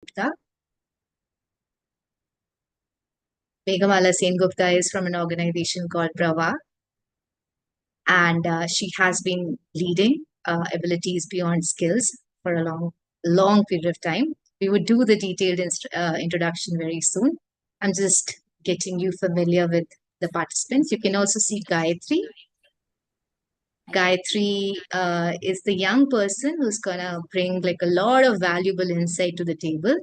Gupta. Meghamala Sen Gupta is from an organization called Brava, and she has been leading abilities beyond skills for a long period of time. We would do the detailed introduction very soon. I'm just getting you familiar with the participants. You can also see Gayatri. Gayatri is the young person who's gonna bring like a lot of valuable insight to the table.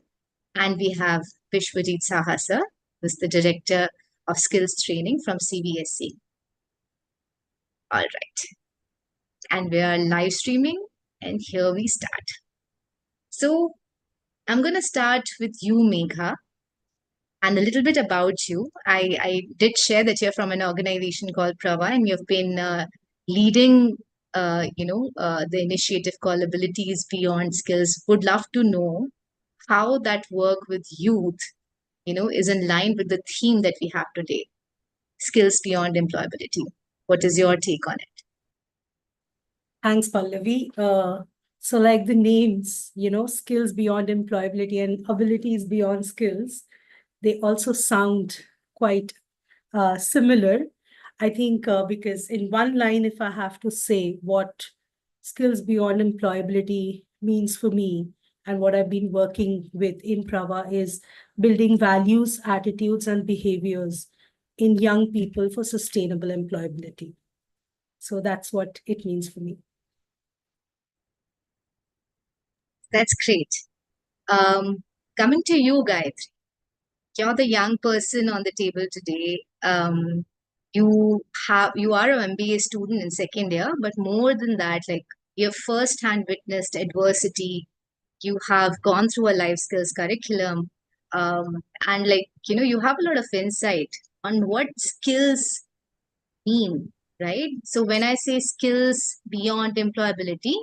And we have Vishwajit Sahasa, who's the Director of Skills Training from CBSE. All right. And we are live streaming, and here we start. So I'm going to start with you, Megha, and a little bit about you. I did share that you're from an organization called Prava, and you've been leading, the initiative called Abilities Beyond Skills. Would love to know how that work with youth, is in line with the theme that we have today, skills beyond employability. What is your take on it? Thanks, Pallavi. So like the names, skills beyond employability and abilities beyond skills, they also sound quite similar. I think because in one line, if I have to say what skills beyond employability means for me and what I've been working with in Prava is building values, attitudes, and behaviors in young people for sustainable employability. So that's what it means for me. That's great. Coming to you, Gayatri, you're the young person on the table today. You are an MBA student in second year, but more than that, like you've first-hand witnessed adversity. You have gone through a life skills curriculum, and you have a lot of insight on what skills mean, right? So when I say skills beyond employability,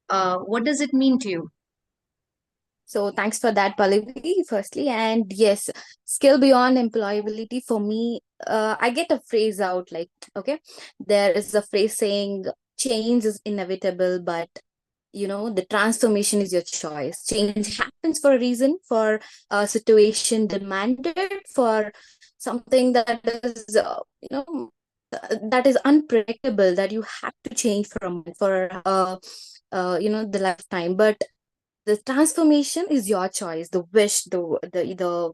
what does it mean to you? So thanks for that, Pallavi, firstly. And yes, skill beyond employability for me, I get a phrase out like, okay, there is a phrase saying change is inevitable, but the transformation is your choice. Change happens for a reason, for a situation demanded, for something that is, that is unpredictable, that you have to change from for, the lifetime. But the transformation is your choice. The wish, the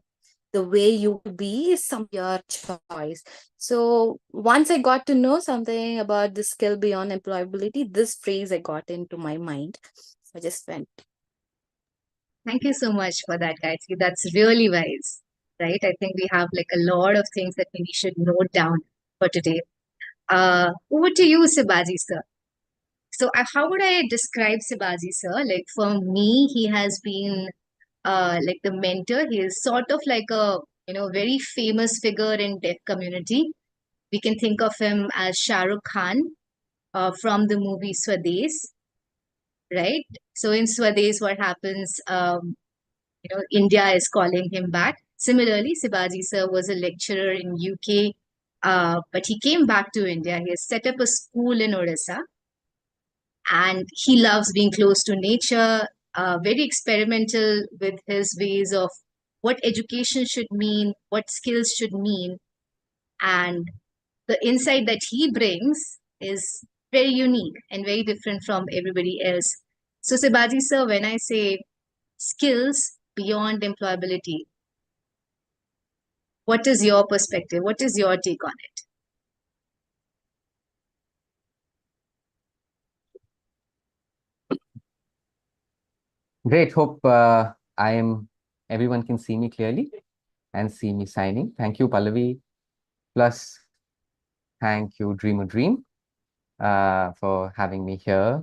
way you be is your choice. So once I got to know something about the skill beyond employability, this phrase I got into my mind. So I just went. Thank you so much for that, Gayatri. That's really wise, right? I think we have like a lot of things that we should note down for today. Over to you, Sibaji sir. So how would I describe Sibaji sir? Like for me, he has been like the mentor. He is sort of like a very famous figure in deaf community. We can think of him as Shah Rukh Khan from the movie Swades, right? So in Swades, what happens? India is calling him back. Similarly, Sibaji sir was a lecturer in UK, but he came back to India. He has set up a school in Odisha, and he loves being close to nature, very experimental with his ways of what education should mean, what skills should mean, and the insight that he brings is very unique and very different from everybody else. So, Sibaji sir, when I say skills beyond employability, what is your perspective? What is your take on it? Great. Hope everyone can see me clearly and see me signing. Thank you, Pallavi. Plus, thank you, Dream a Dream, for having me here.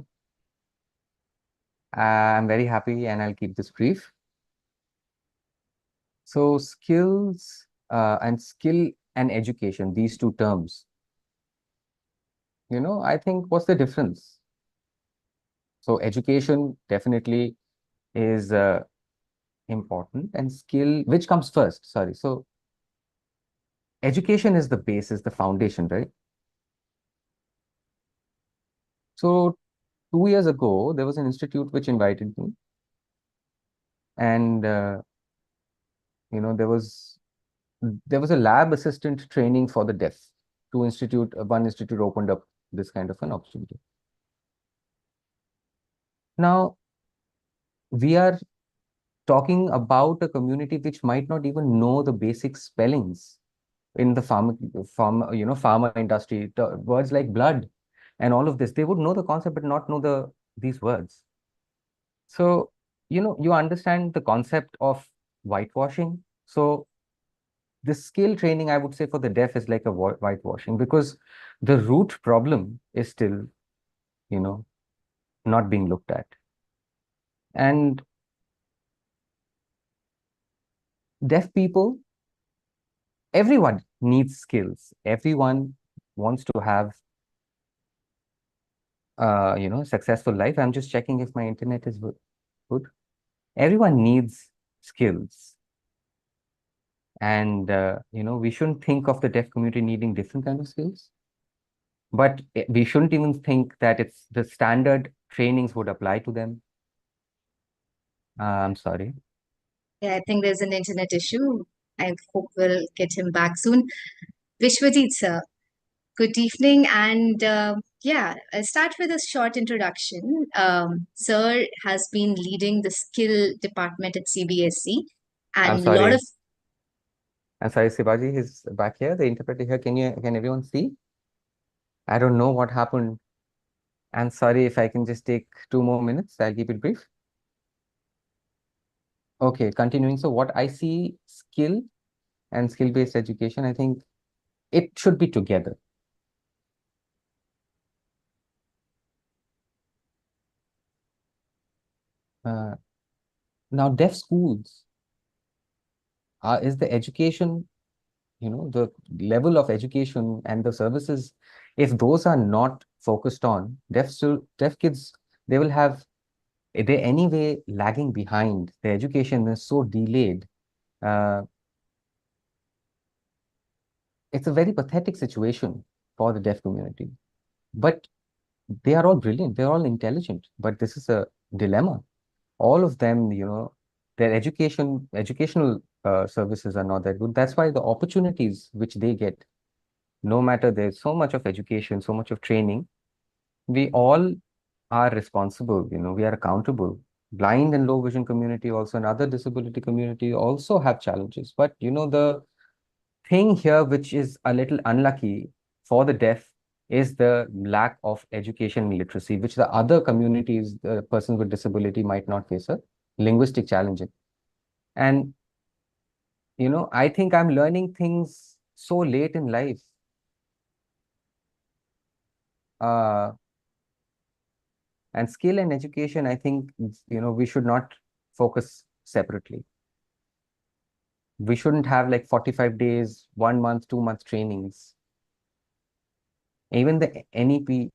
I'm very happy and I'll keep this brief. So skills and skill and education, these two terms, I think what's the difference? So education definitely is important, and skill, which comes first? Sorry. So education is the basis, the foundation, right? So 2 years ago, there was an institute which invited me. And there was a lab assistant training for the deaf. One institute opened up this kind of an opportunity. Now, we are talking about a community which might not even know the basic spellings in the pharma industry. The words like blood and all of this, they would know the concept but not know these words. So, you understand the concept of whitewashing. So the skill training, I would say, for the deaf is like a whitewashing, because the root problem is still, not being looked at. And deaf people, everyone needs skills. Everyone wants to have, successful life. I'm just checking if my internet is good. Everyone needs skills. And, we shouldn't think of the deaf community needing different kind of skills. But we shouldn't even think that it's the standard trainings would apply to them. I'm sorry. Yeah, I think there's an internet issue. I hope we'll get him back soon. Vishwajit, sir, good evening. And yeah, I'll start with a short introduction. Sir has been leading the skill department at CBSE, I'm and a lot of sorry. I'm sorry, Sibaji is back here, the interpreter here. Can everyone see? I don't know what happened. I'm sorry, if I can just take 2 more minutes, I'll keep it brief. Okay, continuing. So what I see, skill and skill-based education, I think it should be together. Now, deaf schools, is the education, the level of education and the services, if those are not focused on, deaf kids, they will have, they're anyway lagging behind. The education is so delayed. Uh, it's a very pathetic situation for the deaf community. But they are all brilliant, they're all intelligent, but this is a dilemma. All of them, their educational services are not that good. That's why the opportunities which they get, no matter there's so much of education, so much of training, we all are responsible, we are accountable. Blind and low vision community also, and other disability community also have challenges. But the thing here which is a little unlucky for the deaf is the lack of education and literacy, which the other communities, the persons with disability, might not face a linguistic challenge in. And I think I'm learning things so late in life. Uh, and skill and education, I think, we should not focus separately. We shouldn't have like 45 days, 1 month, 2 month trainings. Even the NEP,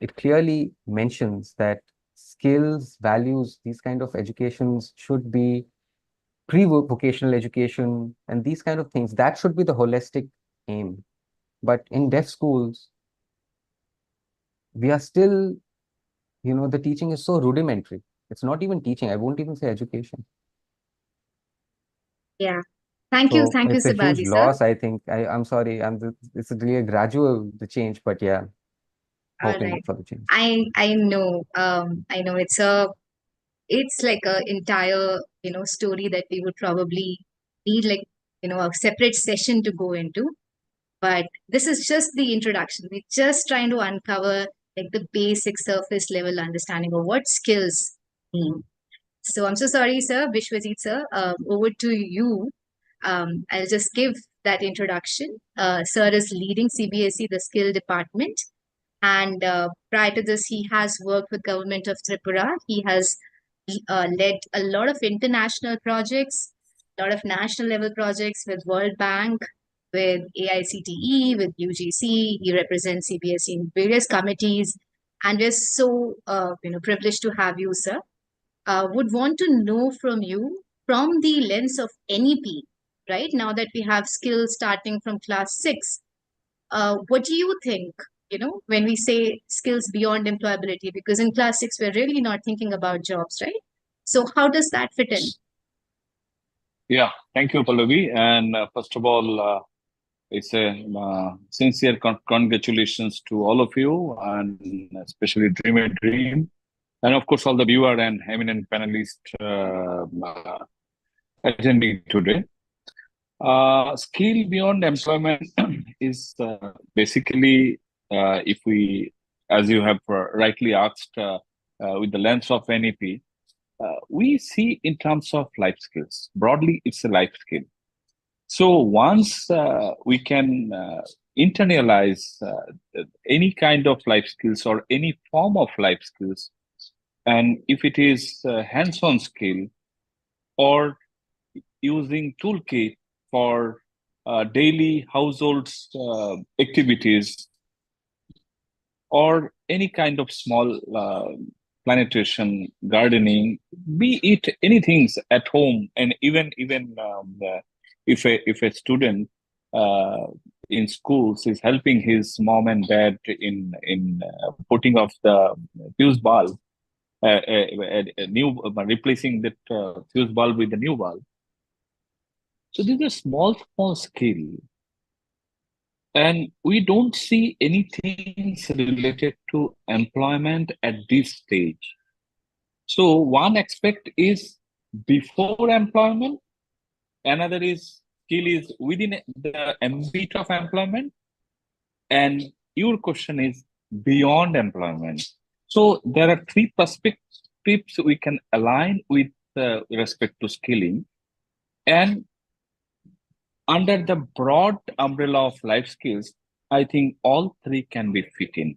it clearly mentions that skills, values, these kind of educations should be pre-vocational education and these kind of things. That should be the holistic aim. But in deaf schools, we are still, the teaching is so rudimentary. It's not even teaching. I won't even say education. yeah. So Thank you, it's a huge Sibaji, sir. loss, I think. I'm sorry. It's really a gradual the change, but yeah, All hoping right. for the change. I know it's like a entire, story that we would probably need like, a separate session to go into. But this is just the introduction. We're just trying to uncover like the basic surface level understanding of what skills mean. So I'm so sorry, sir, Vishwajit, sir. Over to you. I'll just give that introduction. Sir is leading CBSE, the skill department. And prior to this, he has worked with government of Tripura. He has led a lot of international projects, a lot of national level projects with World Bank, with AICTE, with UGC. He represents CBSE in various committees, and we're so privileged to have you, sir. Would want to know from you from the lens of NEP, right? Now that we have skills starting from class 6, what do you think, when we say skills beyond employability? Because in class 6, we're really not thinking about jobs, right? So how does that fit in? Yeah, thank you, Pallavi. And first of all, it's a sincere congratulations to all of you, and especially Dream a Dream, and of course all the viewer and eminent panelists attending today. Skill beyond employment is basically, if we, as you have rightly asked, with the lens of NEP, we see in terms of life skills. Broadly, it's a life skill. So once we can internalize any kind of life skills or any form of life skills, and if it is hands-on skill or using toolkit for daily household activities or any kind of small plantation gardening, be it anything at home, and even if a student uh, in schools is helping his mom and dad in putting off the fuse bulb, a new replacing that fuse bulb with a new bulb. So these are small skill, and we don't see anything related to employment at this stage. So one aspect is before employment, another is skill is within the ambit of employment, and your question is beyond employment. So there are three perspectives we can align with respect to skilling, and under the broad umbrella of life skills, I think all three can be fit in.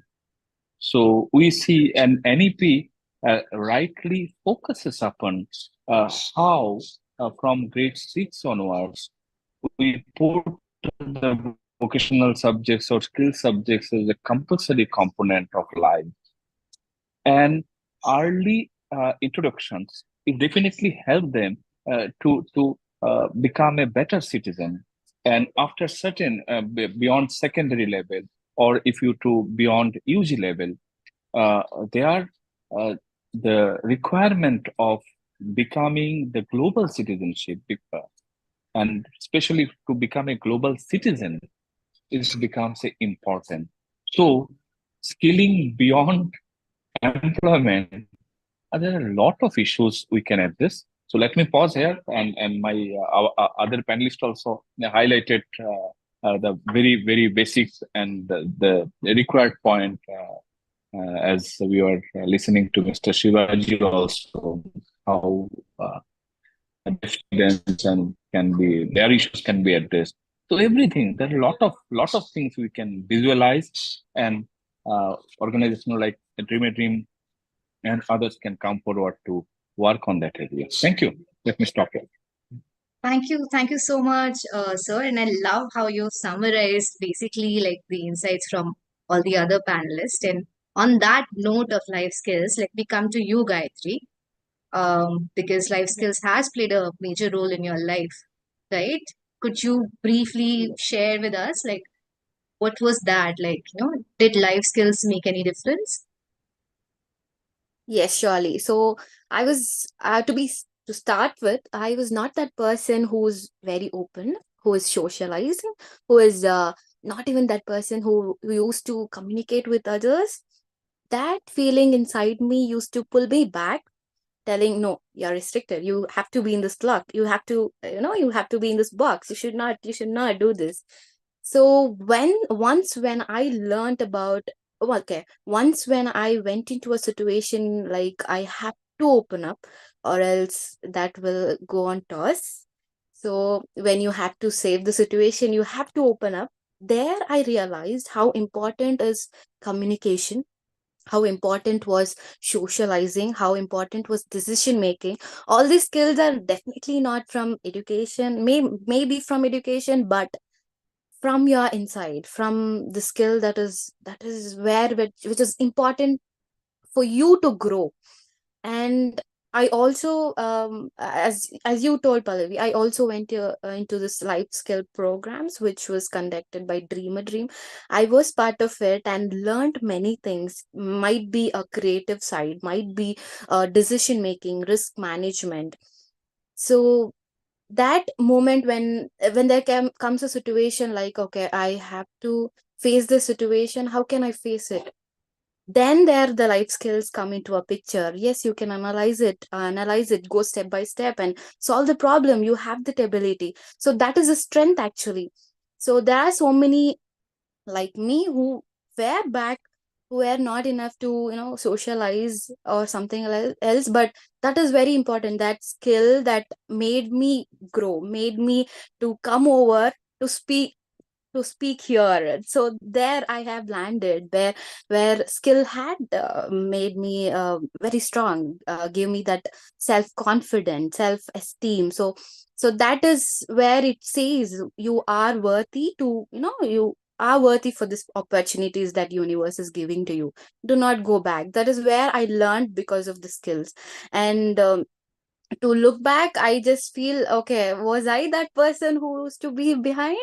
So we see an NEP rightly focuses upon how from grade 6 onwards, we put the vocational subjects or skill subjects as a compulsory component of life. And early introductions, it definitely help them to become a better citizen. And after certain beyond secondary level, or if you to beyond UG level, they are the requirement of becoming the global citizenship, and especially to become a global citizen, it becomes important. So skilling beyond employment, there are a lot of issues we can address. So let me pause here, and my our other panelists also highlighted the very basics and the required point as we are listening to Mr. Shivaji also, how students and can be their issues can be addressed. So everything, there are a lot of things we can visualize, and organizational like Dream a Dream and others can come forward to work on that area. Thank you. Let me stop here. Thank you so much, sir. And I love how you summarized basically like the insights from all the other panelists. And on that note of life skills, let me come to you, Gayatri, because life skills has played a major role in your life, right? Could you briefly share with us, like, what was that? Like, did life skills make any difference? Yes, surely. So I was to start with, I was not that person who's very open, who is socializing, who is not even that person who used to communicate with others. That feeling inside me used to pull me back, telling, no, you're restricted. You have to be in this clock. You have to, you have to be in this box. You should not do this. So when I learned about, well, okay, once when I went into a situation like I have to open up or else that will go on toss. So when you have to save the situation, you have to open up. There I realized how important is communication, how important was socializing, how important was decision making. All these skills are definitely not from education, maybe from education, but from your inside, from the skill that is which is important for you to grow. And I also, as you told, Pallavi, I also went into this life skill programs which was conducted by Dream a Dream. I was part of it and learned many things. Might be a creative side, might be decision making, risk management. So that moment when there comes a situation like, okay, I have to face this situation, how can I face it? Then there the life skills come into a picture. Yes, you can analyze it, go step by step and solve the problem. You have that ability, so that is a strength actually. So there are so many like me who were back, who were not enough to socialize or something else, but that is very important. That skill that made me grow, made me to come over to speak here. So there I have landed, where skill had made me very strong, give me that self confidence, self esteem. So that is where it says you are worthy to, you are worthy for this opportunities that universe is giving to you. Do not go back. That is where I learned because of the skills. And to look back, I just feel, okay, was I that person who used to be behind?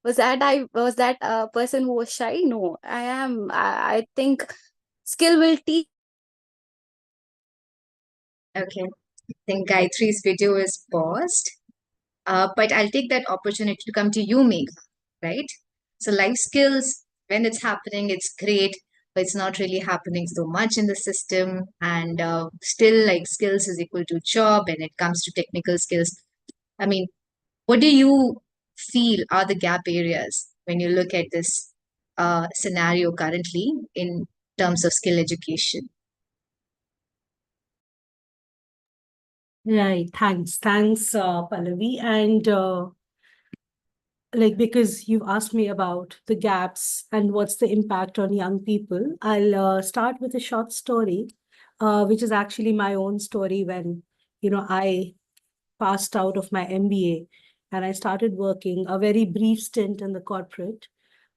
Was that a person who was shy? No, I am. I think skill will teach. Okay. I think Gayatri's video is paused. But I'll take that opportunity to come to you, Megha, right? So life skills, when it's happening, it's great, but it's not really happening so much in the system. And still, like skills is equal to job, and it comes to technical skills. I mean, what do you feel are the gap areas when you look at this scenario currently in terms of skill education? Right. Thanks, Pallavi. And like, because you've asked me about the gaps and what's the impact on young people, I'll start with a short story, which is actually my own story when, I passed out of my MBA and I started working a very brief stint in the corporate.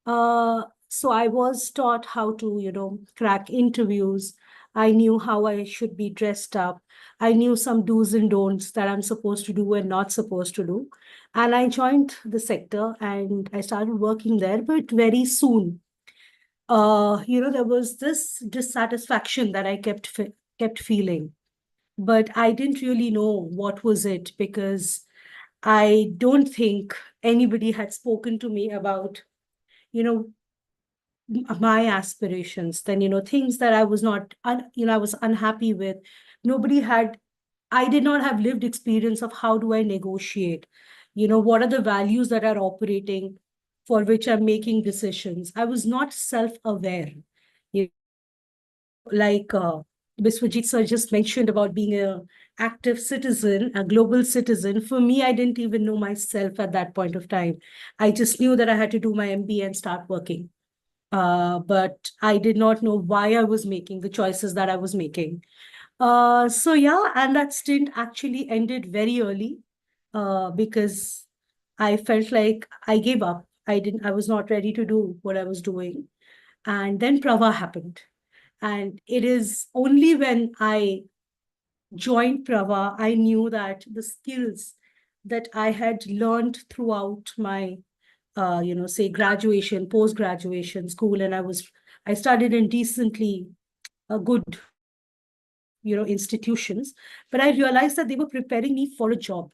So I was taught how to, crack interviews. I knew how I should be dressed up. I knew some do's and don'ts that I'm supposed to do and not supposed to do. And I joined the sector and I started working there, but very soon, there was this dissatisfaction that I kept feeling, but I didn't really know what was it because I don't think anybody had spoken to me about, you know, my aspirations, then, things that I was not, I was unhappy with. Nobody had, I did not have lived experience of how do I negotiate, what are the values that are operating for which I'm making decisions. I was not self-aware. Like Biswajit sir just mentioned about being a active citizen, a global citizen. For me, I didn't even know myself at that point of time. I just knew that I had to do my MBA and start working. But I did not know why I was making the choices that I was making. So yeah, and that stint actually ended very early because I felt like I gave up. I was not ready to do what I was doing. And then Prava happened. And it is only when I joined Prava, I knew that the skills that I had learned throughout my, say graduation, post-graduation school, and I studied in decently good, institutions, but I realized that they were preparing me for a job.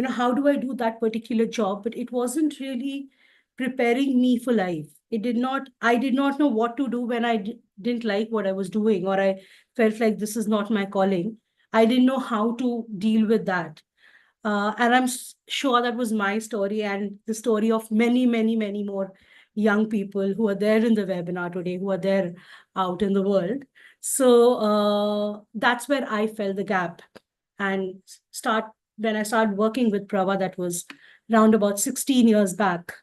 How do I do that particular job? But it wasn't really preparing me for life. I did not know what to do when I didn't like what I was doing, or I felt like this is not my calling. I didn't know how to deal with that. And I'm sure that was my story and the story of many, many, many more young people who are there in the webinar today, who are there out in the world. So that's where I felt the gap. And when I started working with Prava, that was around about 16 years back,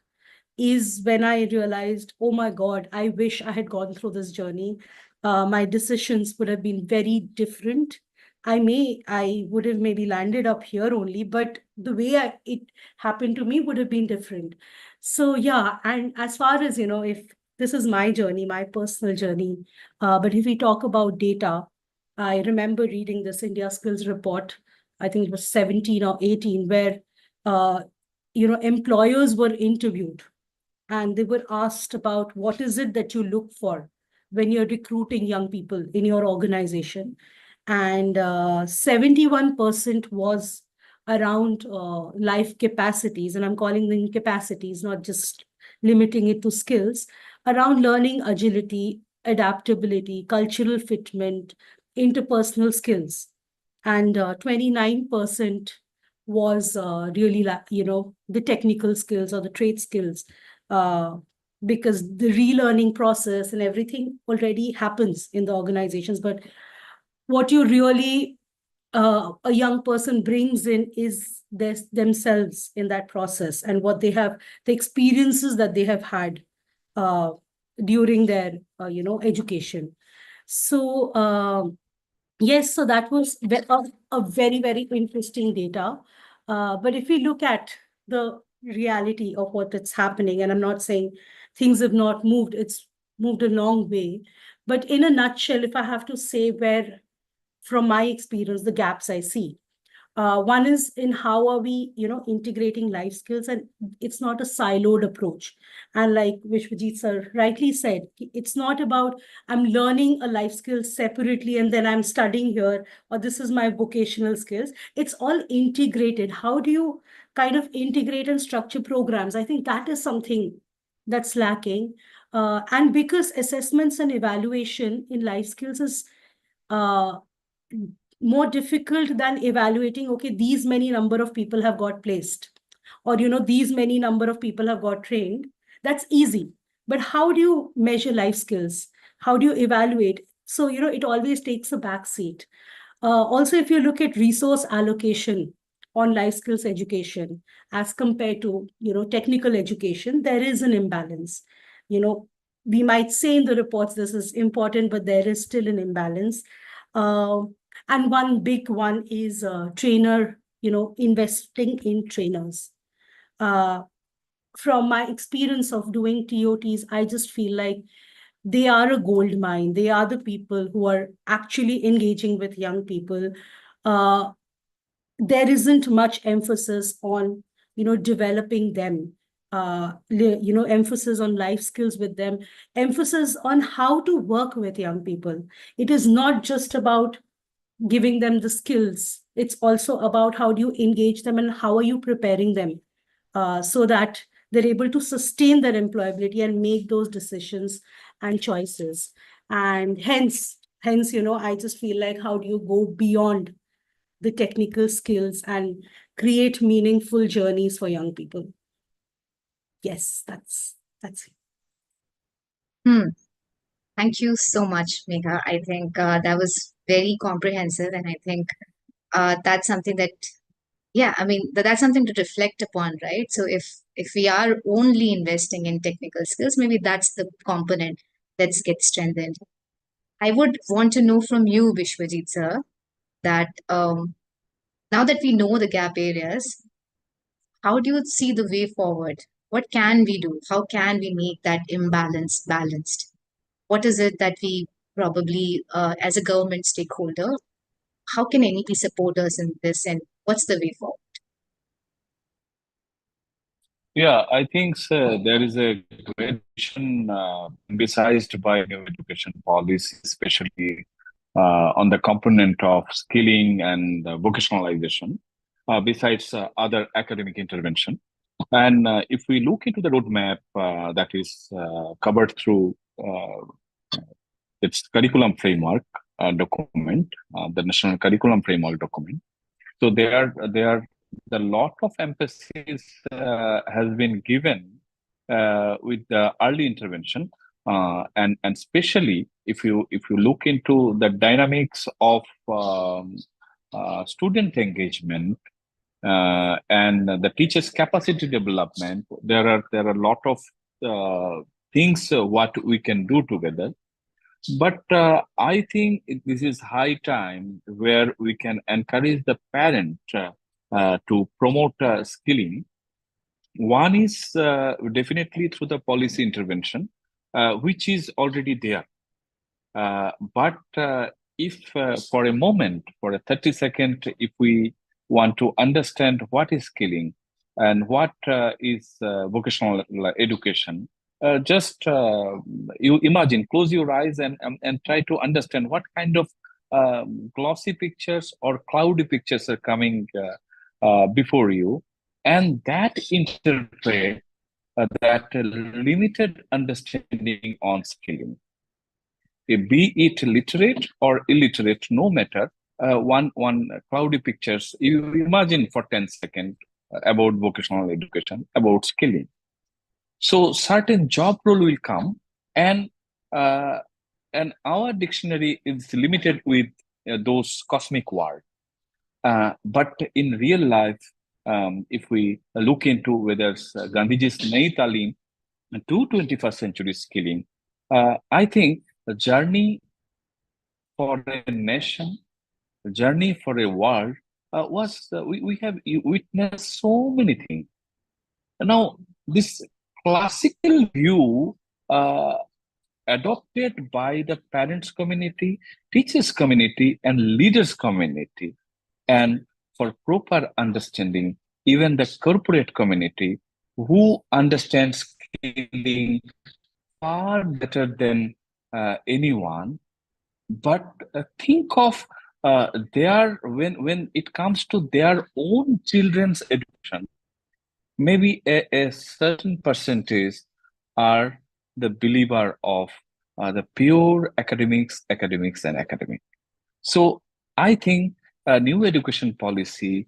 is when I realized, oh my God, I wish I had gone through this journey. My decisions would have been very different. I would have maybe landed up here only, but the way it happened to me would have been different. So yeah, and as far as, if this is my journey, my personal journey, but if we talk about data, I remember reading this India Skills report, I think it was 17 or 18, where, employers were interviewed and they were asked about what is it that you look for when you're recruiting young people in your organization. And 71% was around life capacities, and I'm calling them capacities, not just limiting it to skills, around learning agility, adaptability, cultural fitment, interpersonal skills. And 29% was really, the technical skills or the trade skills, because the relearning process and everything already happens in the organizations. But what you really a young person brings in is themselves in that process, and what they have, the experiences that they have had uh, during their education. So yes, so that was a very, very interesting data. But if we look at the reality of what is happening, and I'm not saying things have not moved, it's moved a long way. But in a nutshell, if I have to say where, from my experience, the gaps I see. One is in how are we, integrating life skills, and it's not a siloed approach. And like Vishwajit sir rightly said, it's not about I'm learning a life skill separately and then I'm studying here, or this is my vocational skills. It's all integrated. How do you kind of integrate and structure programs? I think that is something that's lacking. And because assessments and evaluation in life skills is uh, more difficult than evaluating, okay, these many number of people have got placed, or these many number of people have got trained. That's easy. But how do you measure life skills? How do you evaluate? So it always takes a back seat. Also, if you look at resource allocation on life skills education as compared to technical education, there is an imbalance. We might say in the reports this is important, but there is still an imbalance. uh, and one big one is trainer, investing in trainers. Uh, from my experience of doing TOTs, I just feel like they are a gold mine. They are the people who are actually engaging with young people. Uh, there isn't much emphasis on, developing them. Emphasis on life skills with them, emphasis on how to work with young people. It is not just about giving them the skills. It's also about how do you engage them and how are you preparing them so that they're able to sustain their employability and make those decisions and choices. And hence, I just feel like how do you go beyond the technical skills and create meaningful journeys for young people? Yes, that's it. Hmm. Thank you so much, Megha. I think that was very comprehensive, and I think that's something that, yeah, I mean, that's something to reflect upon, right? So if we are only investing in technical skills, maybe that's the component that's get strengthened. I would want to know from you, Vishwajit sir, that now that we know the gap areas, how do you see the way forward? What can we do? How can we make that imbalance balanced? What is it that we probably, as a government stakeholder, how can NEP support us in this, and what's the way forward? Yeah, I think there is a great vision emphasized by new education policy, especially on the component of skilling and vocationalization, besides other academic intervention. And if we look into the roadmap that is covered through its curriculum framework document, the National Curriculum Framework document, so there the lot of emphasis has been given with the early intervention, and especially if you look into the dynamics of student engagement and the teachers' capacity development, there are a lot of things what we can do together. But I think this is high time where we can encourage the parent to promote skilling. One is definitely through the policy intervention, which is already there. But if for a moment, for a 30-second, if we want to understand what is skilling and what is vocational education, just you imagine, close your eyes and try to understand what kind of glossy pictures or cloudy pictures are coming before you, and that interpret that limited understanding on skilling. Be it literate or illiterate, no matter. One cloudy pictures. You imagine for 10 seconds about vocational education, about skilling. So certain job role will come, and uh, our dictionary is limited with those cosmic words. But in real life, if we look into whether Gandhiji's Nayi Talim to 21st century skilling, I think the journey for a nation, the journey for a world was we have witnessed so many things. Now, this classical view uh, adopted by the parents community, teachers community, and leaders community, and for proper understanding, even the corporate community who understands skilling far better than anyone. But think of their when it comes to their own children's education, maybe a certain percentage are the believer of the pure and academic. So I think a new education policy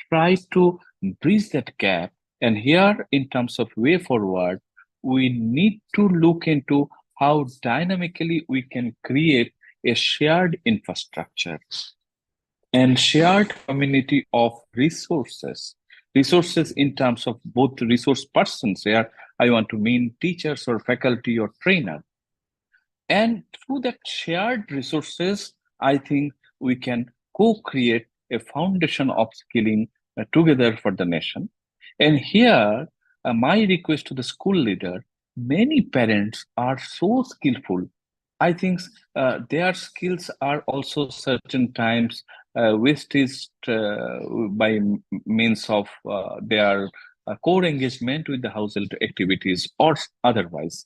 tries to bridge that gap. And here, in terms of way forward, we need to look into how dynamically we can create a shared infrastructure and shared community of resources in terms of both resource persons. Here I want to mean teachers or faculty or trainer, and through that shared resources, I think we can co-create a foundation of skilling together for the nation. And here, my request to the school leader, many parents are so skillful. I think their skills are also certain times wasted by means of their core engagement with the household activities or otherwise.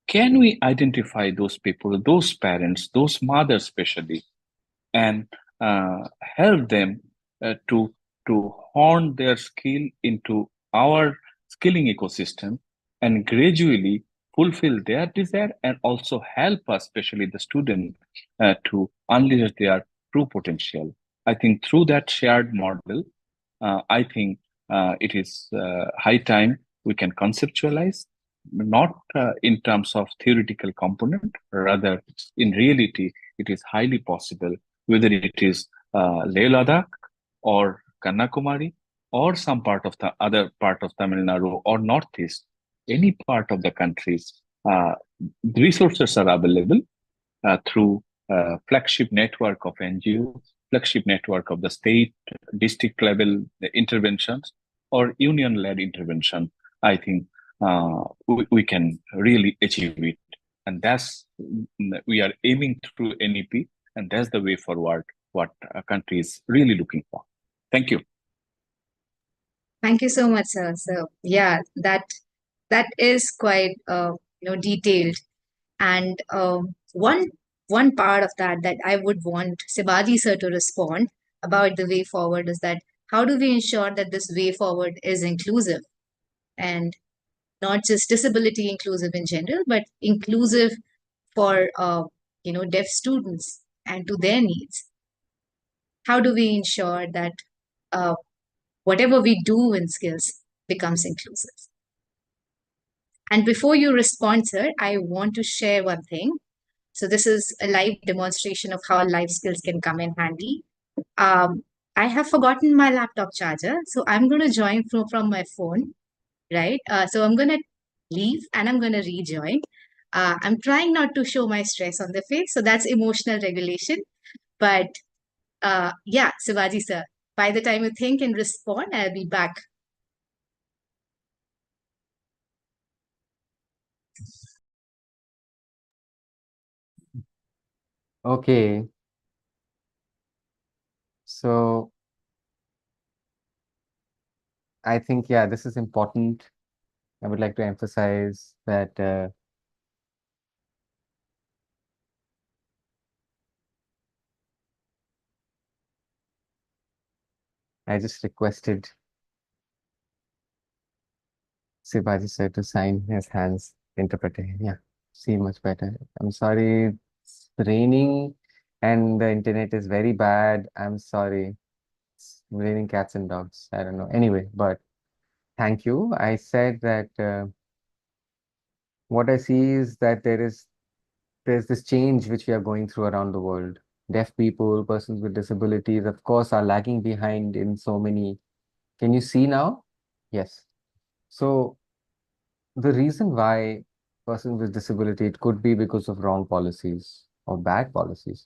Can we identify those people, those parents, those mothers especially, and help them to hone their skill into our skilling ecosystem and gradually fulfill their desire and also help us, especially the student, to unleash their true potential. I think through that shared model, I think it is high time we can conceptualize, not in terms of theoretical component, rather in reality, it is highly possible, whether it is Leh Ladakh or Kanyakumari or some part of the other part of Tamil Nadu or Northeast, any part of the countries, uh, resources are available through flagship network of NGO, flagship network of the state, district level interventions, or union-led intervention. I think we can really achieve it, and that's we are aiming through NEP, and that's the way forward. What a country is really looking for. Thank you. Thank you so much, sir. So yeah, that is quite detailed. And one part of that I would want Sibaji sir to respond about the way forward is that how do we ensure that this way forward is inclusive and not just disability inclusive in general, but inclusive for deaf students and to their needs. How do we ensure that uh, whatever we do in skills becomes inclusive? And before you respond, sir, I want to share one thing. So this is a live demonstration of how life skills can come in handy. Um, I have forgotten my laptop charger, so I'm going to join from my phone, right? So I'm going to leave and I'm going to rejoin. I'm trying not to show my stress on the face, so that's emotional regulation. But yeah, Sivaji sir, by the time you think and respond, I'll be back. Okay. So I think, yeah, this is important. I would like to emphasize that I just requested Sibaji sir to sign his hands interpreting. Yeah, see much better. I'm sorry, it's raining and the internet is very bad. I'm sorry. It's raining cats and dogs. I don't know. Anyway, but thank you. I said that what I see is that there's this change which we are going through around the world. Deaf people, persons with disabilities, of course, are lagging behind in so many. Can you see now? Yes. So the reason why persons with disability, it could be because of wrong policies or bad policies,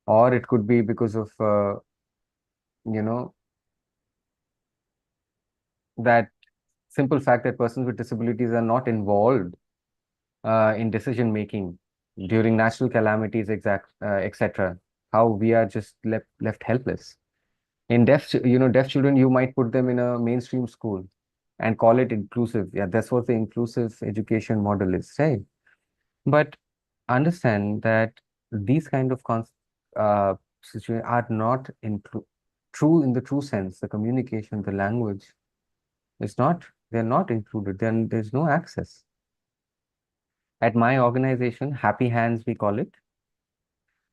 or it could be because of you know that simple fact that persons with disabilities are not involved in decision making during natural calamities, etc. How we are just left helpless. In deaf children, you might put them in a mainstream school and call it inclusive. Yeah, that's what the inclusive education model is, right? But understand that these kind of situations are not true in the true sense. The communication, the language is not, they're not included. Then there's no access. At my organization, Happy Hands, we call it,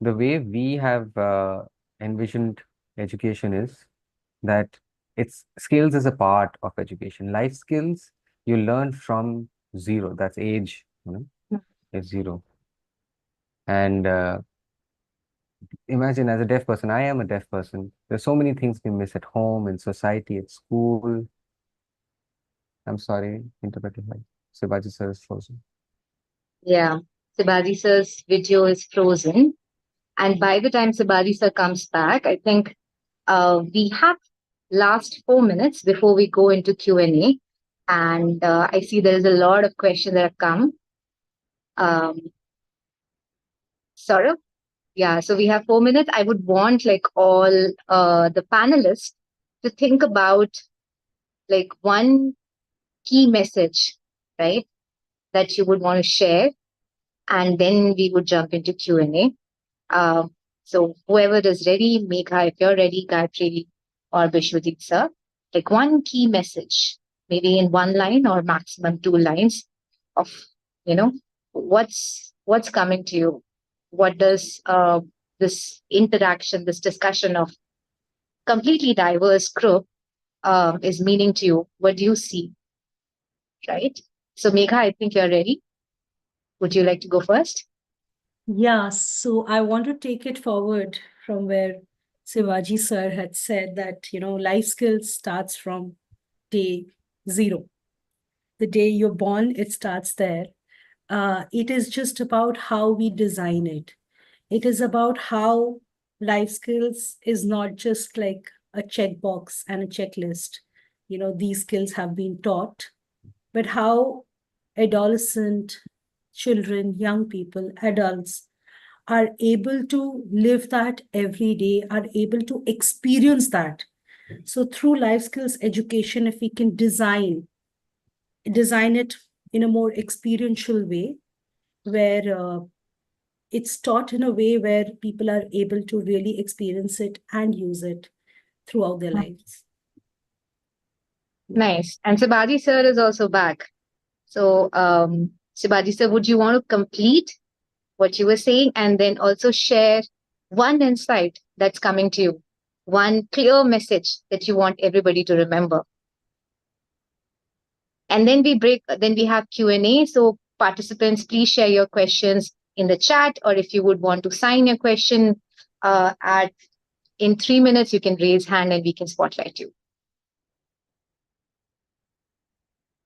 the way we have envisioned education is that it's skills is a part of education. Life skills you learn from zero. That's age, is zero. And imagine as a deaf person, I am a deaf person. There's so many things we miss at home, in society, at school. I'm sorry, interpreted by Sibaji sir is frozen. Yeah. Sibaji sir's video is frozen. And by the time Sibaji sir comes back, I think we have last 4 minutes before we go into Q&A. And I see there is a lot of questions that have come. Saurabh? Yeah, so we have 4 minutes. I would want like all the panelists to think about like one key message, right, that you would want to share, and then we would jump into Q&A. So whoever is ready, Megha, if you're ready, Gayatri or Vishwadeep sir, like one key message, maybe in one line or maximum 2 lines of, what's coming to you. What does this interaction, this discussion of completely diverse group is meaning to you? What do you see, right? So Megha, I think you're ready. Would you like to go first? Yeah, so I want to take it forward from where Sivaji sir had said that, life skills starts from day zero. The day you're born, it starts there. It is just about how we design it. It is about how life skills is not just like a checkbox and a checklist. These skills have been taught, but how adolescent children, young people, adults are able to live that every day, are able to experience that. So through life skills education, if we can design it in a more experiential way, where it's taught in a way where people are able to really experience it and use it throughout their lives. Nice. And Sibaji sir is also back. So, Sibaji sir, would you want to complete what you were saying and then also share one insight that's coming to you, one clear message that you want everybody to remember? And then we have Q&A. So participants, please share your questions in the chat, or if you would want to sign your question in 3 minutes, you can raise hand and we can spotlight you.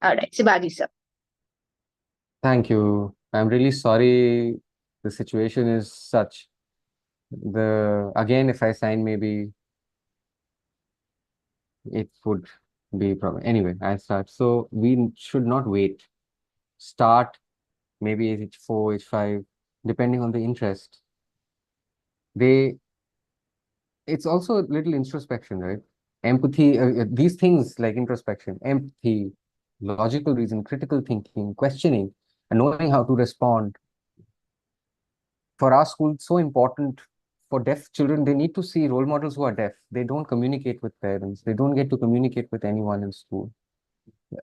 All right, Sibaji sir. Thank you. I'm really sorry the situation is such. Again, if I sign, maybe it would be problem. Anyway, I start. So we should not wait. Start maybe age 4, age 5, depending on the interest. It's also a little introspection, right? Empathy, these things like introspection, empathy, logical reason, critical thinking, questioning, and knowing how to respond. For our school, it's so important for deaf children, they need to see role models who are deaf. They don't communicate with parents. They don't get to communicate with anyone in school.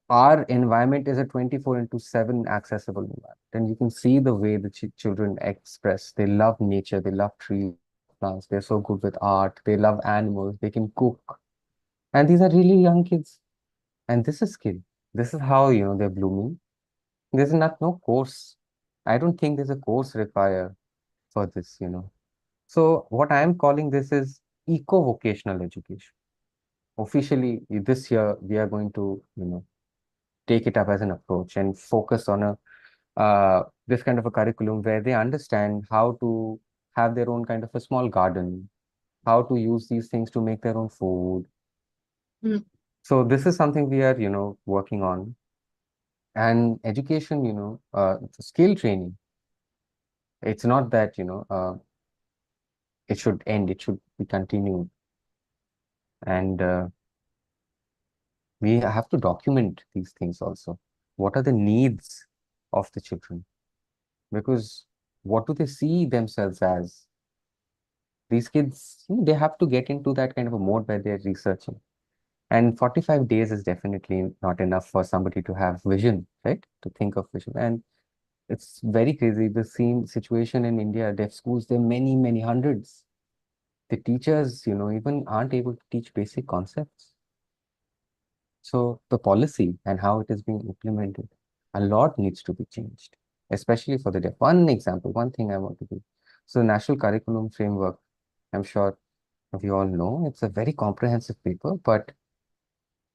Our environment is a 24/7 accessible environment. And you can see the way the children express. They love nature. They love trees, plants. They're so good with art. They love animals. They can cook. And these are really young kids. And this is skill. This is how, they're blooming. There's no course. I don't think there's a course required for this. So what I'm calling this is eco-vocational education. Officially, this year, we are going to, take it up as an approach and focus on this kind of a curriculum where they understand how to have their own kind of a small garden, how to use these things to make their own food. Mm. So this is something we are, working on. And education, skill training. It's not that, it should end, it should be continued. And we have to document these things also. What are the needs of the children? Because what do they see themselves as? These kids, they have to get into that kind of a mode where they're researching. And 45 days is definitely not enough for somebody to have vision, right? To think of vision. And it's very crazy. The same situation in India, deaf schools, there are many, many hundreds. The teachers, even aren't able to teach basic concepts. So the policy and how it is being implemented, a lot needs to be changed, especially for the deaf. One example, one thing I want to do. So National Curriculum Framework, I'm sure we all know, it's a very comprehensive paper, but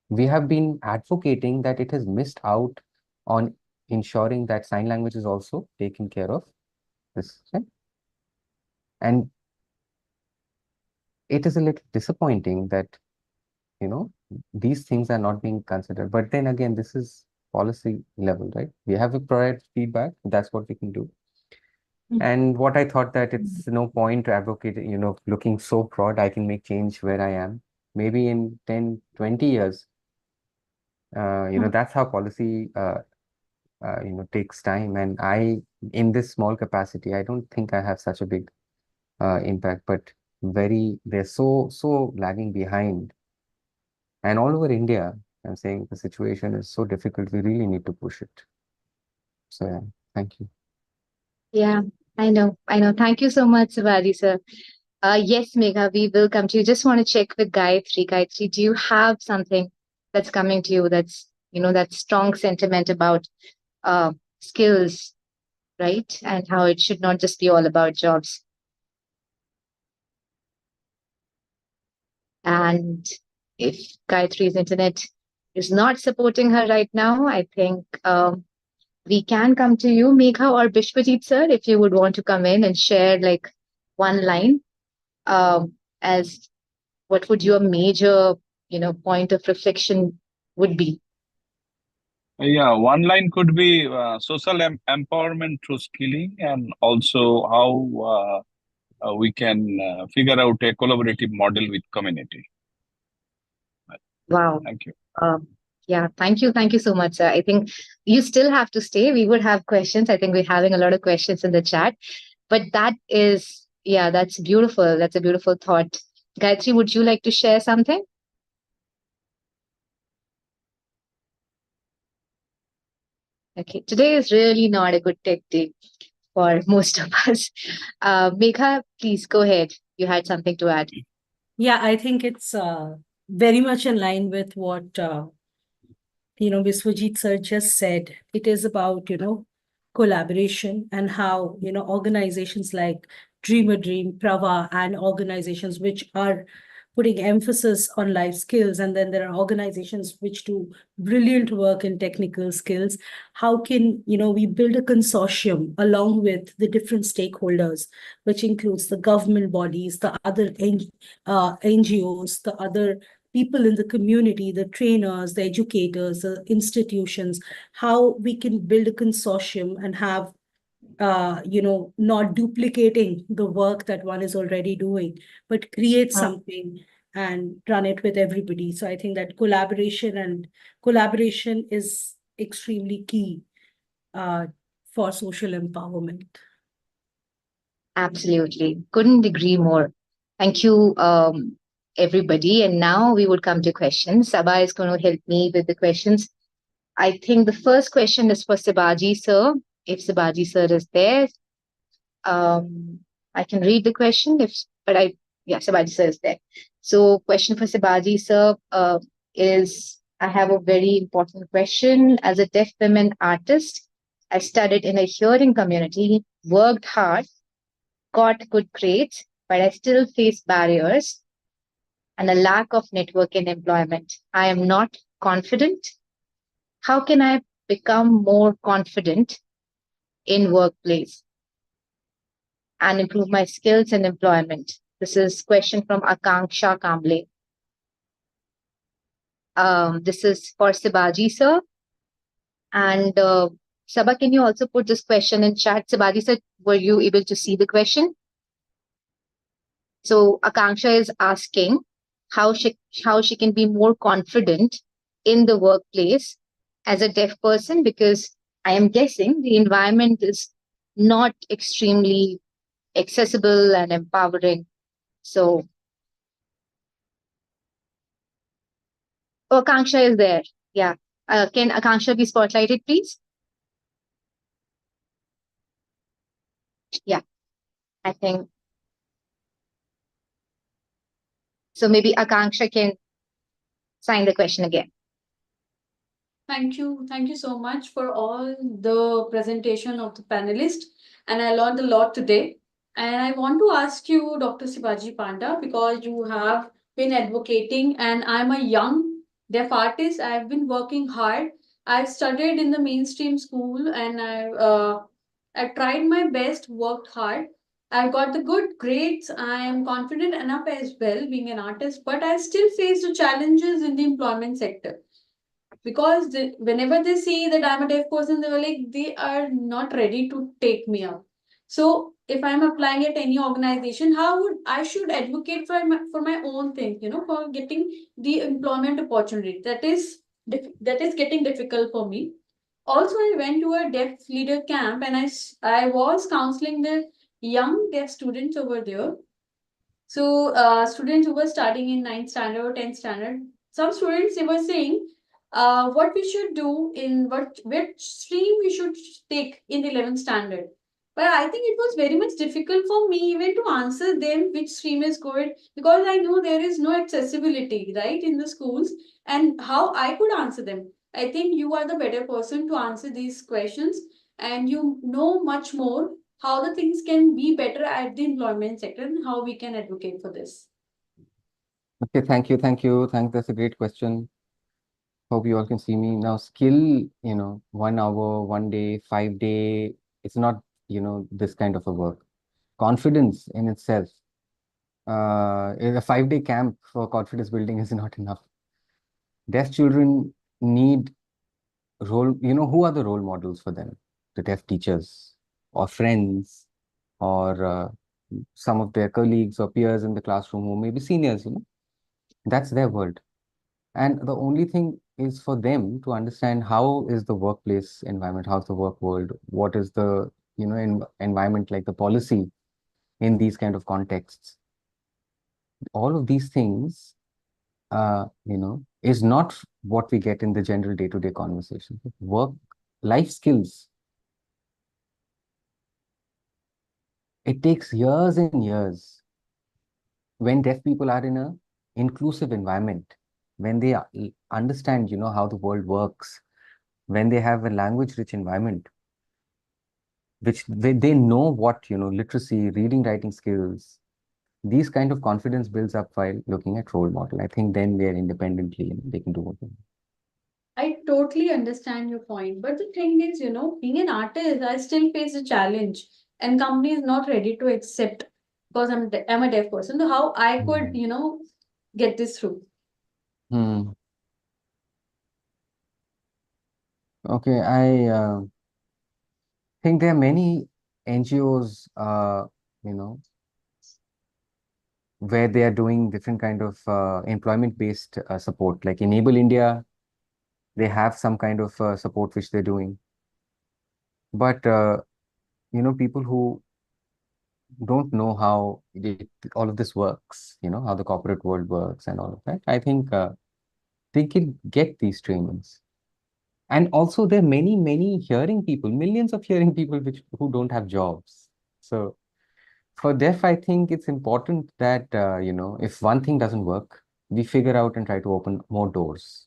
we have been advocating that it has missed out on ensuring that sign language is also taken care of. This, right? And it is a little disappointing that, these things are not being considered. But then again, this is policy level, right? We have to provide feedback. That's what we can do. And what I thought that it's no point to advocate, looking so broad, I can make change where I am. Maybe in 10, 20 years, that's how policy, takes time. And in this small capacity, I don't think I have such a big impact, but they're so lagging behind. And all over India, I'm saying the situation is so difficult, we really need to push it. So yeah, thank you. Yeah, I know. I know. Thank you so much, Sivaji sir. Yes, Megha, we will come to you. Just want to check with Gayatri. Gayatri, do you have something that's coming to you that's, that strong sentiment about skills, right? And how it should not just be all about jobs. And if Gayatri's internet is not supporting her right now, I think we can come to you, Megha or Bishwajit sir, if you would want to come in and share like one line as what would your major, point of reflection would be? Yeah, one line could be social empowerment through skilling, and also how we can figure out a collaborative model with community. Wow. Thank you. Yeah, thank you. Thank you so much, sir. I think you still have to stay. We would have questions. I think we're having a lot of questions in the chat. But that's beautiful. That's a beautiful thought. Gayatri, would you like to share something? Okay, today is really not a good tech day for most of us. Megha, please go ahead. You had something to add. Yeah, I think it's very much in line with what Biswajit sir just said. It is about, collaboration and how, organizations like Dream a Dream, Prava, and organizations which are putting emphasis on life skills. And then there are organizations which do brilliant work in technical skills. How can, we build a consortium along with the different stakeholders, which includes the government bodies, the other NGOs, the other people in the community, the trainers, the educators, the institutions, how we can build a consortium and have, not duplicating the work that one is already doing, but create something and run it with everybody. So I think that collaboration is extremely key for social empowerment. Absolutely. Couldn't agree more. Thank you, everybody. And now we would come to questions. Sabha is going to help me with the questions. I think the first question is for Sibaji sir. If Sibaji sir is there, um, I can read the question. Yeah, Sibaji sir is there. So, question for Sibaji sir is I have a very important question. As a deaf women artist, I studied in a hearing community, worked hard, got good grades, but I still face barriers and a lack of network in employment. I am not confident. How can I become more confident in workplace and improve my skills in employment? This is question from Akanksha Kamble. This is for Sibaji sir. And Sabha, can you also put this question in chat? Sibaji sir, were you able to see the question? So Akanksha is asking how she can be more confident in the workplace as a deaf person, because I am guessing the environment is not extremely accessible and empowering. So Akanksha is there. Yeah. Can Akanksha be spotlighted, please? Yeah, I think so. Maybe Akanksha can sign the question again. Thank you. Thank you so much for all the presentation of the panelists. And I learned a lot today. And I want to ask you, Dr. Sibaji Panda, because you have been advocating, and I'm a young deaf artist. I've been working hard. I've studied in the mainstream school, and I tried my best, worked hard. I got the good grades. I am confident enough as well, being an artist, but I still face the challenges in the employment sector, because whenever they see that I'm a deaf person, they were like, they are not ready to take me up. So if I'm applying at any organization, how would I should advocate for my own thing, for getting the employment opportunity? That is getting difficult for me. Also, I went to a deaf leader camp, and I was counseling the young deaf students over there. So students who were studying in 9th standard or 10th standard, some students, they were saying what we should do in which stream we should take in 11th standard. But I think it was very much difficult for me even to answer them which stream is good, because I know there is no accessibility, right, in the schools, and how I could answer them. I think you are the better person to answer these questions, and you know much more how the things can be better at the employment sector and how we can advocate for this. Okay, thank you, thank you. That's a great question. Hope you all can see me now. Skill, 1 hour, 1 day, 5 day, it's not, this kind of a work. Confidence in itself, a 5 day camp for confidence building is not enough. Deaf children need who are the role models for them? The deaf teachers or friends, or some of their colleagues or peers in the classroom who may be seniors, that's their world. And the only thing is for them to understand how is the workplace environment, how's the work world, what is the, environment, like the policy in these kind of contexts. All of these things, is not what we get in the general day-to-day conversation. Work, life skills, it takes years and years when deaf people are in a inclusive environment, when they understand, how the world works, when they have a language-rich environment, which they know what, literacy, reading, writing skills, these kind of confidence builds up while looking at role model. I think then they're independently, they can do what they want. I totally understand your point, but the thing is, being an artist, I still face a challenge, and company is not ready to accept, because I'm a deaf person. So how I could, get this through? Hmm. Okay, I think there are many NGOs, where they are doing different kind of employment-based support. Like Enable India, they have some kind of support which they're doing. But people who don't know how all of this works, how the corporate world works and all of that, I think they can get these trainings. And also, there are many, many hearing people, millions of hearing people who don't have jobs. So for deaf, I think it's important that, if one thing doesn't work, we figure out and try to open more doors.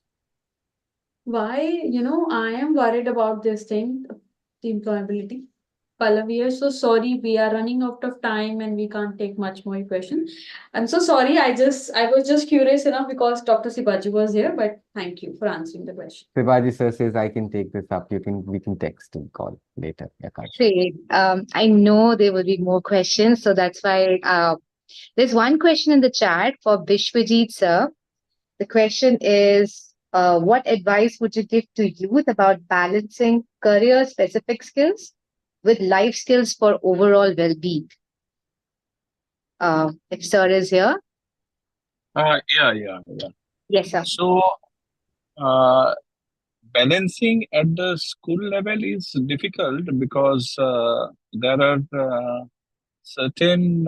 Why, I am worried about this thing, the employability. Pallavi, we are so sorry. We are running out of time and we can't take much more questions. I'm so sorry. I was just curious enough because Dr. Sibaji was here, but thank you for answering the question. Sibaji sir says, I can take this up. We can text and call later. Yeah, Great. I know there will be more questions, so that's why there's one question in the chat for Bishwajit sir. The question is, what advice would you give to youth about balancing career-specific skills with life skills for overall well-being? If sir is here. Yeah. Yes, sir. So, balancing at the school level is difficult because there are certain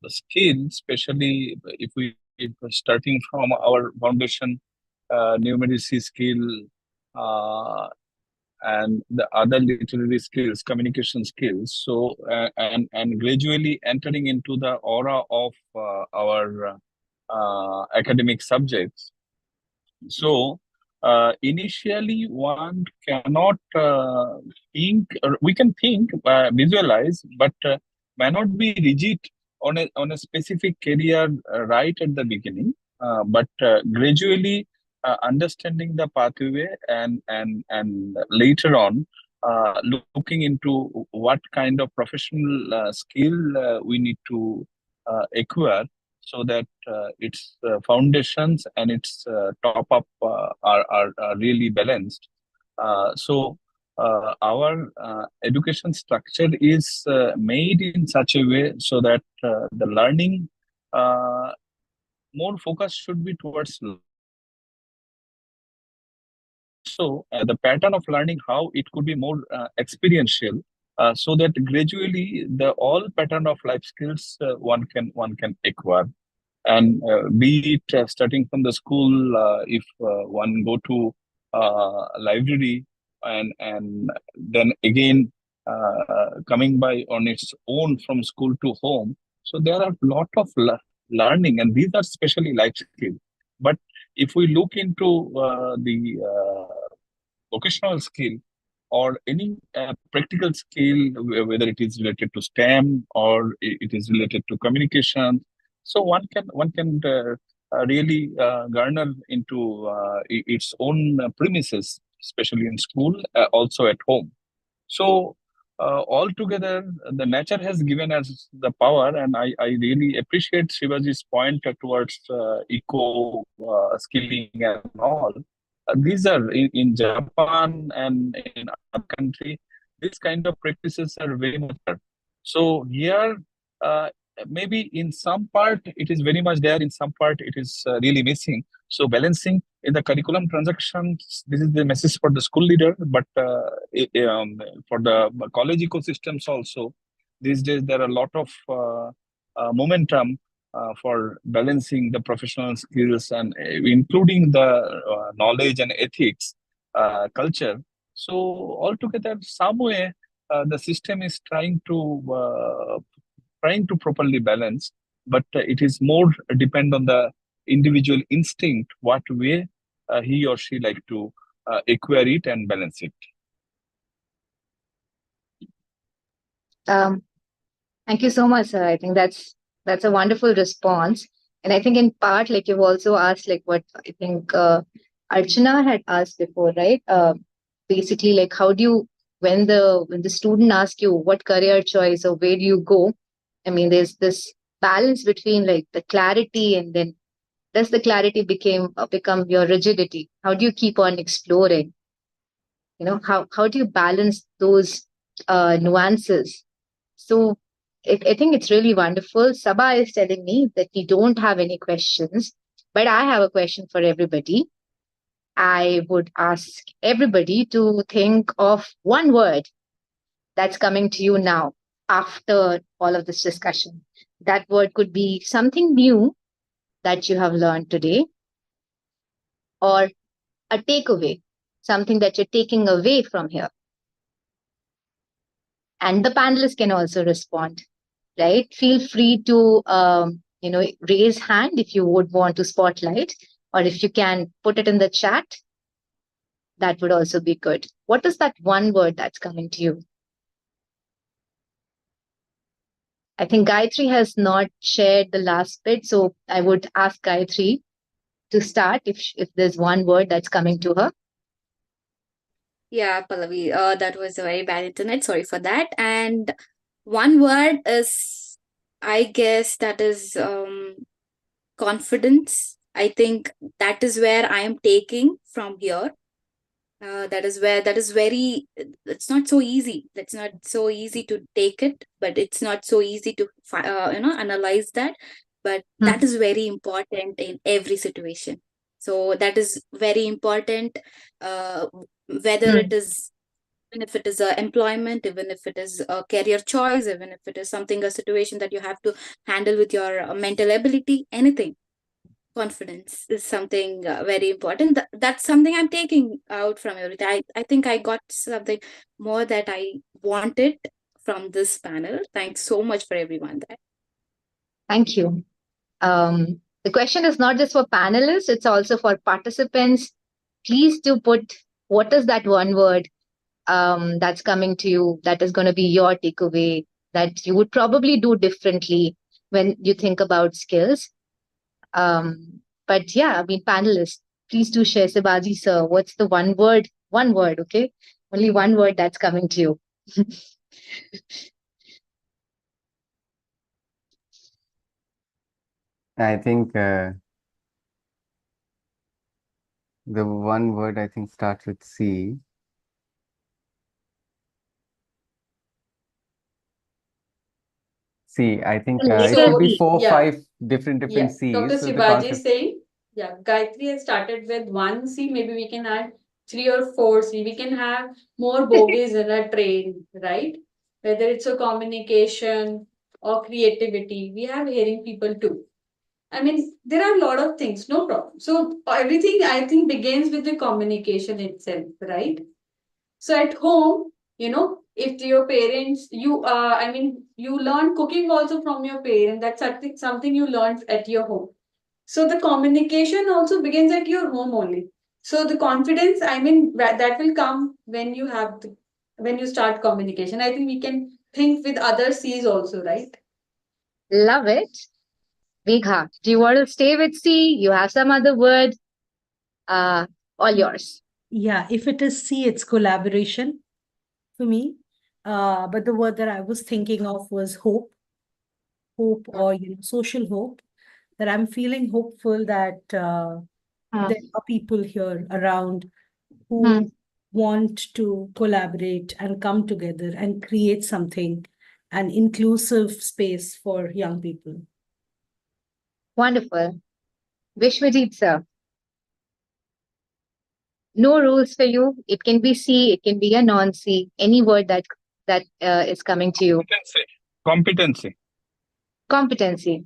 skills, especially if we're starting from our foundation, numeracy skill, uh, and the other literary skills, communication skills. So, and gradually entering into the aura of our academic subjects. So, initially, one cannot think, or we can think, visualize, but may not be rigid on a specific career right at the beginning. But gradually understanding the pathway and later on looking into what kind of professional skill we need to acquire so that its foundations and its top up are really balanced. Our education structure is made in such a way so that the learning more focus should be towards so the pattern of learning how it could be more experiential so that gradually the all pattern of life skills one can acquire. And be it starting from the school, if one go to library and then again coming by on its own from school to home. So there are a lot of learning, and these are especially life skills. But if we look into the vocational skill or any practical skill, whether it is related to STEM or it is related to communication. So one can really garner into its own premises, especially in school, also at home. So altogether, the nature has given us the power, and I really appreciate Shivaji's point towards eco skilling and all. These are in Japan and in other country. These kind of practices are very much there. So here, uh, maybe in some part it is very much there. In some part it is really missing. So balancing in the curriculum transactions, this is the message for the school leader, but for the college ecosystems also, these days there are a lot of momentum for balancing the professional skills and including the knowledge and ethics culture. So altogether, some way the system is trying to properly balance, but it is more depend on the individual instinct, what way he or she like to acquire it and balance it. Thank you so much, sir. I think that's a wonderful response. And I think in part, like you've also asked, like what I think Archana had asked before, right? Basically, like how do you when the student asks you what career choice or where do you go? I mean, there's this balance between like the clarity and then does the clarity become your rigidity? How do you keep on exploring? How do you balance those nuances? So I think it's really wonderful. Sabha is telling me that we don't have any questions, but I have a question for everybody. I would ask everybody to think of one word that's coming to you now after all of this discussion. That word could be something new that you have learned today, or a takeaway, something that you're taking away from here. And the panelists can also respond, right? Feel free to, raise hand if you would want to spotlight, or if you can put it in the chat, that would also be good. What is that one word that's coming to you? I think Gayatri has not shared the last bit, so I would ask Gayatri to start if there's one word that's coming to her. Yeah, Pallavi, that was a very bad internet. Sorry for that. And one word is, I guess, that is confidence. I think that is where I am taking from here. That is where that is very, it's not so easy. It's not so easy to take it, but it's not so easy to analyze that. But that is very important in every situation. So that is very important, whether it is, even if it is a employment, even if it is a career choice, even if it is something, a situation that you have to handle with your mental ability, anything. Confidence is something very important. That's something I'm taking out from everything. I think I got something more that I wanted from this panel. Thanks so much for everyone there. Thank you. The question is not just for panelists, it's also for participants. Please do put what is that one word that's coming to you, that is going to be your takeaway, that you would probably do differently when you think about skills. But yeah, I mean, panelists, please do share. Sibaji sir, what's the one word? One word, okay? Only one word that's coming to you. I think the one word I think starts with C. See, I think it could be So, 5 different Yeah, Dr. C's. So the Shivaji is concept, saying, yeah, Gayatri has started with one C, maybe we can add 3 or 4 C. We can have more bogies in a train, right? Whether it's a communication or creativity, we have hearing people too. I mean, there are a lot of things, no problem. So everything I think begins with the communication itself, right? So at home, if your parents, you learn cooking also from your parents. That's something you learned at your home. So the communication also begins at your home only. So the confidence, that will come when when you start communication. I think we can think with other C's also, right? love it. Megha, do you want to stay with C? You have some other word? All yours. Yeah, if it is C, it's collaboration for me. But the word that I was thinking of was hope, or social hope. That I'm feeling hopeful that there are people here around who want to collaborate and come together and create something, an inclusive space for young people. Wonderful. Vishwajit sir, no rules for you. It can be C, it can be a non-C, any word that is coming to you. Competency. Competency.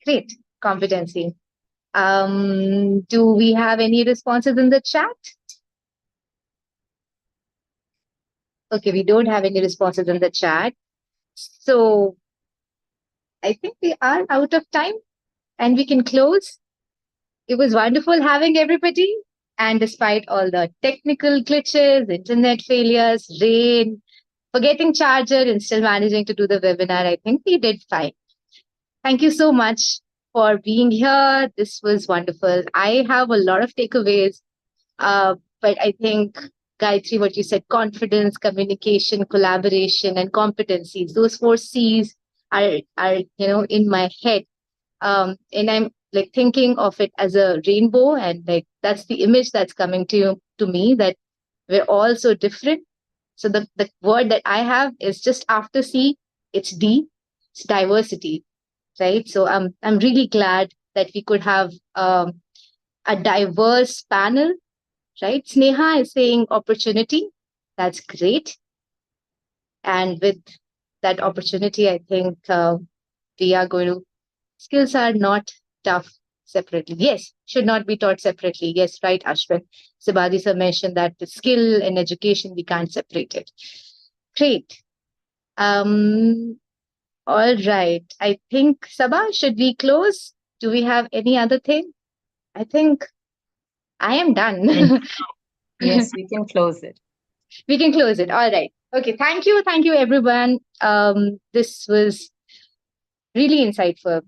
Great. Competency. Do we have any responses in the chat? Okay, we don't have any responses in the chat. So I think we are out of time and we can close. It was wonderful having everybody. And despite all the technical glitches, internet failures, rain, forgetting charger, and still managing to do the webinar, I think we did fine. Thank you so much for being here. This was wonderful. I have a lot of takeaways, but I think, Gayatri, what you said, confidence, communication, collaboration, and competencies, those 4 C's are in my head. And I'm like thinking of it as a rainbow, and like that's the image that's coming to me, that we're all so different. So the word that I have is just after C, it's D, it's diversity, right? So I'm really glad that we could have a diverse panel, right? Sneha is saying opportunity. That's great. And with that opportunity, I think we are going to, skills are not tough separately. Yes, should not be taught separately. Yes, right, Ashwin. Sibaji sir mentioned that the skill and education, we can't separate it. Great. Um, all right. I think, Sabah, should we close? Do we have any other thing? I think I am done. Yes, we can close it. We can close it. All right. Okay. Thank you. Thank you, everyone. This was really insightful.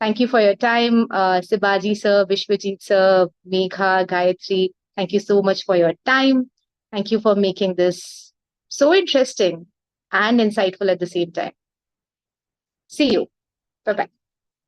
Thank you for your time, Sibaji sir, Vishwajit sir, Megha, Gayatri. Thank you so much for your time. Thank you for making this so interesting and insightful at the same time. See you. Bye bye.